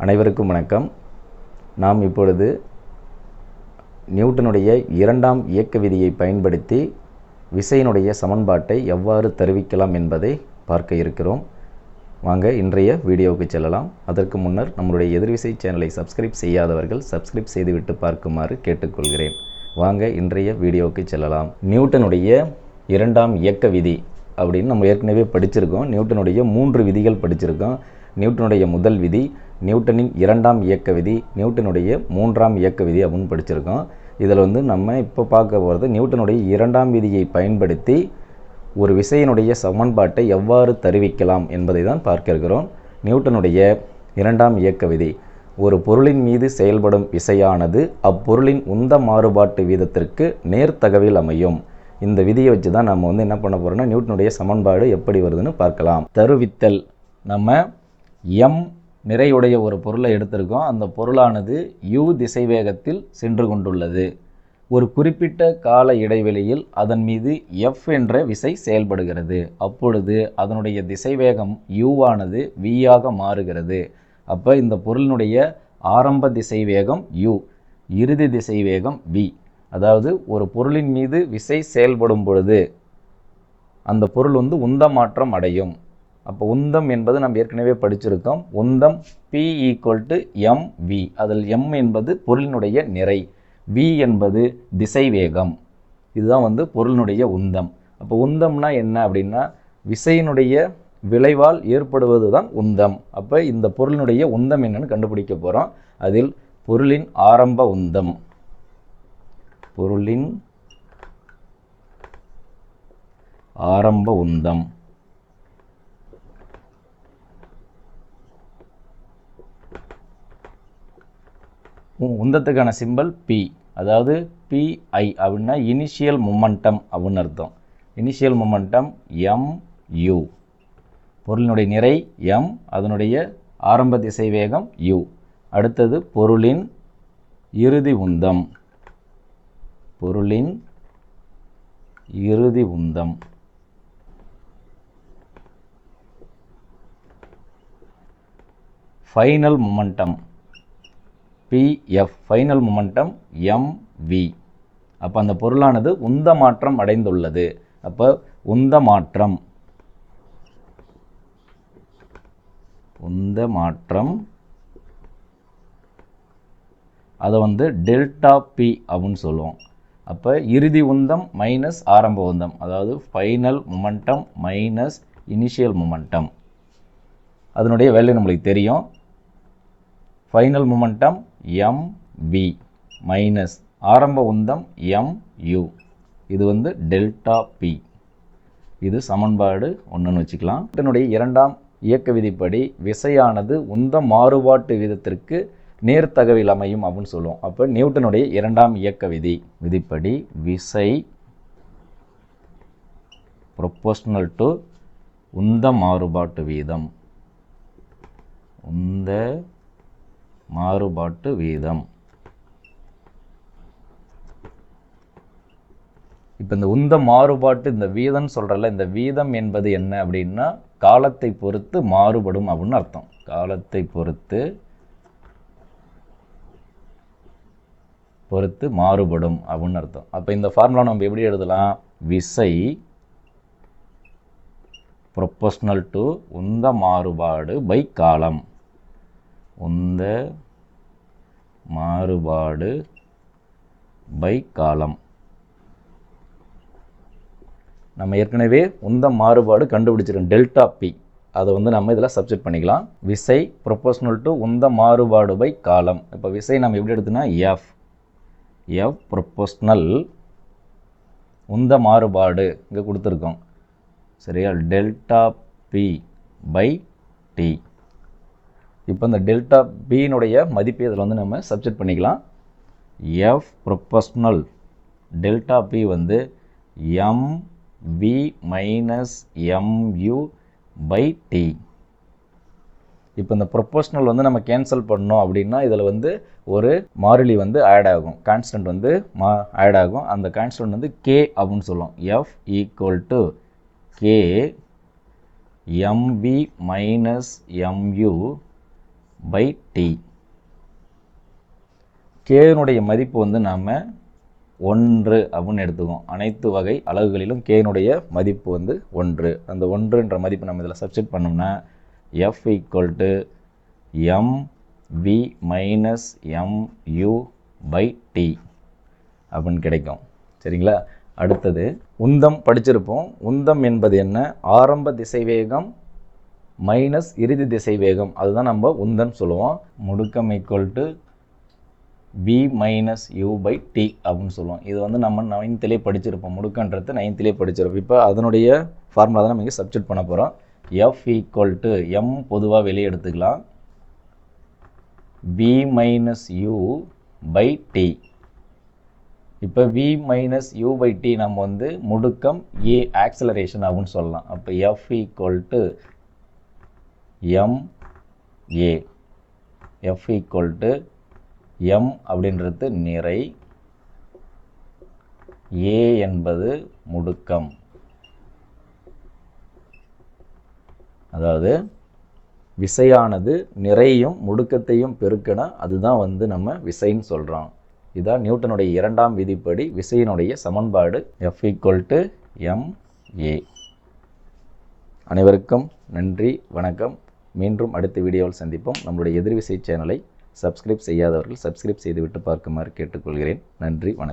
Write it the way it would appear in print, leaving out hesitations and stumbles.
அனைவருக்கும் வணக்கம். நாம் இப்பொழுது நியூட்டனுடைய இரண்டாம் இயக்க விதியை பயன்படுத்தி விசையினுடைய சமன்பாட்டை எவ்வாறு தருவிக்கலாம் என்பதை பார்க்க இருக்கிறோம். வாங்க இன்றைய வீடியோவுக்கு செல்லலாம். அதற்கு முன்னர் நம்மளுடைய எதிர்விசை சேனலை சப்ஸ்கிரைப் செய்யாதவர்கள் சப்ஸ்கிரைப் செய்துவிட்டு பார்க்குமாறு கேட்டுக்கொள்கிறேன். வாங்க இன்றைய வீடியோவுக்கு செல்லலாம். நியூட்டனுடைய இரண்டாம் இயக்க விதி அப்படின்னு நம்ம ஏற்கனவே படிச்சிருக்கோம். நியூட்டனுடைய 3 விதிகள் படிச்சிருக்கோம். நியூட்டனுடைய முதல் விதி, நியூட்டனின் இரண்டாம் இயக்க விதி, நியூட்டனுடைய மூன்றாம் இயக்க விதி அப்படின்னு படிச்சிருக்கோம். இதில் நம்ம இப்போ பார்க்க போகிறது நியூட்டனுடைய இரண்டாம் விதியை பயன்படுத்தி ஒரு விசையினுடைய சமன்பாட்டை எவ்வாறு தருவிக்கலாம் என்பதை தான் பார்க்க இருக்கிறோம். நியூட்டனுடைய இரண்டாம் இயக்க விதி: ஒரு பொருளின் மீது செயல்படும் விசையானது அப்பொருளின் உந்த மாறுபாட்டு வீதத்திற்கு நேர்த்தகவில் அமையும். இந்த விதியை வச்சு தான் நம்ம என்ன பண்ண போகிறோம்னா நியூட்டனுடைய சமன்பாடு எப்படி வருதுன்னு பார்க்கலாம். தருவித்தல்: நம்ம m நிறையுடைய ஒரு பொருளை எடுத்திருக்கோம். அந்த பொருளானது u திசைவேகத்தில் சென்று கொண்டுள்ளது. ஒரு குறிப்பிட்ட கால இடைவெளியில் அதன் மீது f என்ற விசை செயல்படுகிறது. அப்பொழுது அதனுடைய திசைவேகம் u ஆனது v ஆக மாறுகிறது. அப்போ இந்த பொருளினுடைய ஆரம்ப திசைவேகம் u, இறுதி திசைவேகம் v. அதாவது ஒரு பொருளின் மீது விசை செயல்படும் பொழுது அந்த பொருள் உந்த மாற்றம் அடையும். அப்போ உந்தம் என்பது நம்ம ஏற்கனவே படிச்சிருக்கோம். உந்தம் P = mv. அதில் m என்பது பொருளினுடைய நிறை, v என்பது திசைவேகம். இதுதான் பொருளினுடைய உந்தம். அப்போ உந்தம்னா என்ன அப்படின்னா விசையினுடைய விளைவால் ஏற்படுவது தான் உந்தம். அப்போ இந்த பொருளினுடைய உந்தம் என்னன்னு கண்டுபிடிக்க போகிறோம். அதில் பொருளின் ஆரம்ப உந்தம், பொருளின் ஆரம்ப உந்தம், உந்தத்துக்கான சிம்பல் P, அதாவது PI அப்படின்னா இனிஷியல் மொமெண்டம் அப்படின்னு அர்த்தம். இனிஷியல் மொமெண்டம் mu, பொருளினுடைய நிறை m, அதனுடைய ஆரம்ப திசைவேகம் u. அடுத்தது பொருளின் இறுதி உந்தம், பொருளின் இறுதி உந்தம், final momentum PF, final momentum mv. அப்போ அந்த பொருளானது உந்த மாற்றம் அடைந்துள்ளது. அப்போ உந்த மாற்றம், உந்த மாற்றம் அதை டெல்டா P அப்படின்னு சொல்லுவோம். அப்போ இறுதி உந்தம் மைனஸ் ஆரம்ப உந்தம், அதாவது final momentum minus initial momentum. அதனுடைய வேல்யூ நம்மளுக்கு தெரியும். ஃபைனல் மொமெண்டம் mv மைனஸ் ஆரம்ப உந்தம் mu. இது டெல்டா P. இது சமன்பாடு 1ன்னு வச்சுக்கலாம். நியூட்டனுடைய இரண்டாம் இயக்க விதிப்படி விசையானது உந்த மாறுபாட்டு வீதத்திற்கு நேர்த்தகவில் அமையும் அப்படின்னு சொல்லுவோம். அப்போ நியூட்டனுடைய இரண்டாம் இயக்க விதிப்படி விசை ப்ரொபோர்ஷனல் டு உந்த மாறுபாட்டு வீதம், உந்த மாறுபாட்டு வீதம். இப்போ இந்த உந்த மாறுபாட்டு இந்த வீதம் சொல்கிறல, இந்த வீதம் என்பது என்ன அப்படின்னா காலத்தை பொறுத்து மாறுபடும் அப்படின்னு அர்த்தம். காலத்தை பொறுத்து மாறுபடும் அப்படின்னு அர்த்தம். அப்போ இந்த ஃபார்முலா நம்ம எப்படி எழுதலாம்? விசை ப்ரொபோர்ஷனல் டு உந்த மாறுபாடு பை காலம், உந்த மாறுபாடு பை காலம். நம்ம ஏற்கனவே உந்த மாறுபாடு கண்டுபிடிச்சிருக்கோம், டெல்டா P. அதை நம்ம இதில் சப்ஸ்டிட் பண்ணிக்கலாம். விசை ப்ரொபோர்ஷனல் டு உந்த மாறுபாடு பை காலம். இப்போ விசை நம்ம எப்படி எடுத்தோம்னா F ப்ரொபோர்ஷனல் உந்த மாறுபாடு இங்கே கொடுத்துருக்கோம், சரியா, டெல்டா P பை T. இப்போ இந்த டெல்டா Pனுடைய மதிப்பு இதில் நம்ம சப்ஸ்டிட் பண்ணிக்கலாம். F proportional delta P mv minus mu by T. இப்போ இந்த ப்ரொபோர்ஷனல் நம்ம கேன்சல் பண்ணோம் அப்படின்னா இதில் ஒரு மாறிலி ஆட் ஆகும், கான்ஸ்டன்ட் ஆட் ஆகும். அந்த கான்ஸ்டன்ட் K அப்படின்னு சொல்லுவோம். F = K mv minus mu by T. கேனுடைய மதிப்பு வந்து நாம் 1 அப்படின்னு எடுத்துக்கோம். அனைத்து வகை அலகுகளிலும் கேனுடைய மதிப்பு வந்து 1. அந்த 1ன்ற மதிப்பு நம்ம இதில் சப்ஸ்டிட் பண்ணோம்னா F = mv minus mu by T அப்படின்னு கிடைக்கும். சரிங்களா? அடுத்தது உந்தம் படிச்சிருப்போம். உந்தம் என்பது என்ன? ஆரம்ப திசைவேகம் மைனஸ் இறுதி திசைவேகம், அதுதான் நம்ம உந்தம் சொல்லுவோம். முடுக்கம் = v minus u by T அப்படின்னு சொல்லுவோம். இது வந்து நம்ம 9th படிச்சிருப்போம். முடுக்கன்றது 9th படிச்சிருப்போம். இப்போ அதனுடைய ஃபார்முலா தான் நம்ம இங்கே சப்ஸ்டிட் பண்ண போகிறோம். F = m பொதுவாக வெளியே எடுத்துக்கலாம், v minus u by T. இப்போ v minus u by T நம்ம வந்து முடுக்கம் a ஆக்சலரேஷன் அப்படின்னு சொல்லலாம். அப்போ F = ma. F = m அப்படின்றது நிறை, a என்பது முடுக்கம். அதாவது விசையானது நிறையும் முடுக்கத்தையும் பெருக்கினா அதுதான் வந்து நம்ம விசைன்னு சொல்கிறோம். இதுதான் நியூட்டனுடைய இரண்டாம் விதிப்படி விசையினுடைய சமன்பாடு. F = ma. அனைவருக்கும் நன்றி, வணக்கம். மீண்டும் அடுத்த வீடியோவில் சந்திப்போம். நம்மளுடைய எதிர்விசை சேனலை சப்ஸ்கிரைப் செய்யாதவர்கள் சப்ஸ்கிரைப் செய்துவிட்டு பார்க்குமாறு கேட்டுக்கொள்கிறேன். நன்றி, வணக்கம்.